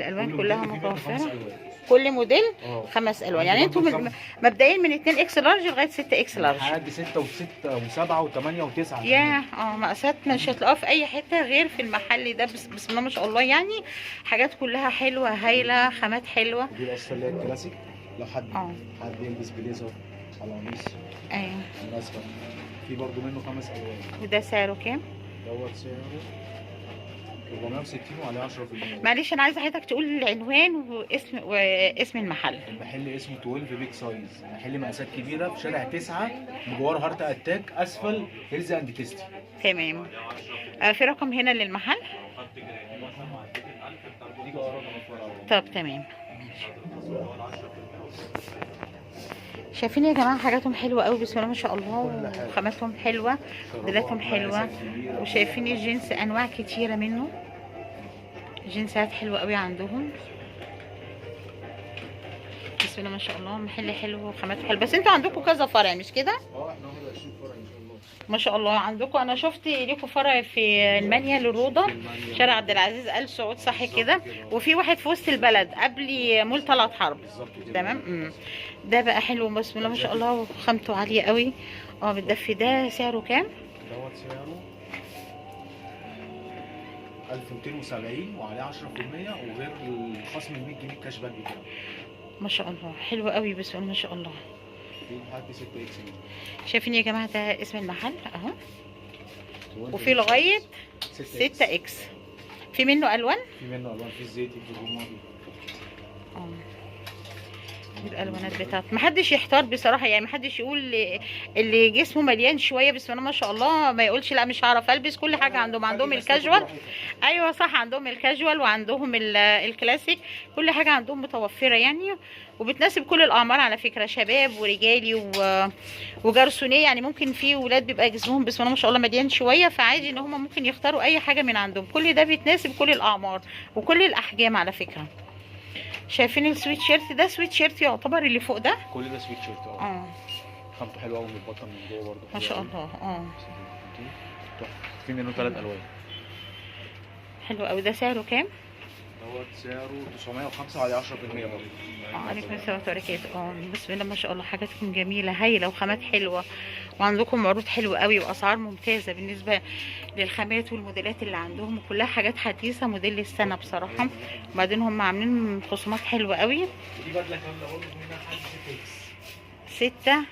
الالوان كلها متوفره. ألوان. كل موديل اه 5 الوان. عندي يعني انتوا برضو مبدئيا من 2 اكس لارج لغايه 6 اكس لارج. لحد 6 و6 و7 و8 و9. يا مقاسات مش هتلاقوها في اي حته غير في المحل ده. بسم الله ما شاء الله، يعني حاجات كلها حلوه هايله، خامات حلوه. دي القصه اللي هي الكلاسيك، لو حد اه حد يلبس بليزر على قميص ايوه. مناسبه. في برضو منه 5 الوان. وده سعره كام؟ دوت سعره 460 وعليه 10%. معلش انا عايزه حضرتك تقول العنوان واسم المحل. المحل اسمه 12 بيج سايز، محل مقاسات كبيره في شارع 9 بجوار هارت اتاك، اسفل هيلز اند تيستي. تمام. في رقم هنا للمحل؟ طب تمام. شايفين يا جماعه حاجاتهم حلوه قوي بسم الله ما شاء الله، وخاماتهم حلوه، موديلاتهم حلوه. وشايفين الجنس انواع كتيره منه، جنسات حلوه قوي عندهم بسم الله ما شاء الله. محل حلو وخاماته حلوه. بس انتوا عندكم كذا فرع مش كده؟ احنا 21 فرع ان شاء الله ما شاء الله عندكم. انا شفت ليكم فرع في المانيا للروضه، شارع عبد العزيز ال سعود صح كده، وفي واحد في وسط البلد قبل مول طلعت حرب. تمام. ده بقى حلو بسم الله ما شاء الله، وخامته عاليه قوي. بالدفي. ده سعره كام؟ دوت سعره 1270 وعليه 10% وغير الخصم ال 100 جنيه الكاش باك بتاعه. ما شاء الله حلو قوي بسم الله ما شاء الله. في لحد 6 اكس. شايفين يا جماعه ده اسم المحل اهو، وفي لغايه 6 اكس. في منه الوان؟ في منه الوان، في الزيتي في الرمادي. الالوانات بتاعته محدش يحتار بصراحه، يعني محدش يقول اللي جسمه مليان شويه بسم الله ما شاء الله ما يقولش لا مش هعرف البس. كل حاجه عندهم الكاجوال. ايوه صح، عندهم الكاجوال وعندهم الكلاسيك، كل حاجه عندهم متوفره يعني، وبتناسب كل الاعمار على فكره، شباب ورجالي وجرسونيه. يعني ممكن في ولاد بيبقى جسمهم بسم الله ما شاء الله مليان شويه، فعادي ان هم ممكن يختاروا اي حاجه من عندهم. كل ده بيتناسب كل الاعمار وكل الاحجام على فكره. شايفين السويت شيرت ده؟ سويت شيرت يعتبر اللي فوق ده. كل ده سويت شيرت. خامته حلوه قوي من البطن من جوه برده ما شاء الله. في منه 3 الوان. حلو قوي. ده سعره كام؟ دوت سعره 905 وعليه 10% برضه. عليكم السلام وبركاته. بسم الله ما شاء الله، حاجاتكم جميله هايله وخامات حلوه، وعندكم عروض حلوه قوي واسعار ممتازه بالنسبه للخامات والموديلات اللي عندهم، وكلها حاجات حديثه موديل السنه بصراحه. وبعدين هم عاملين خصومات حلوه قوي. دي بدله كامله برضه منها لحد 6 اكس. 6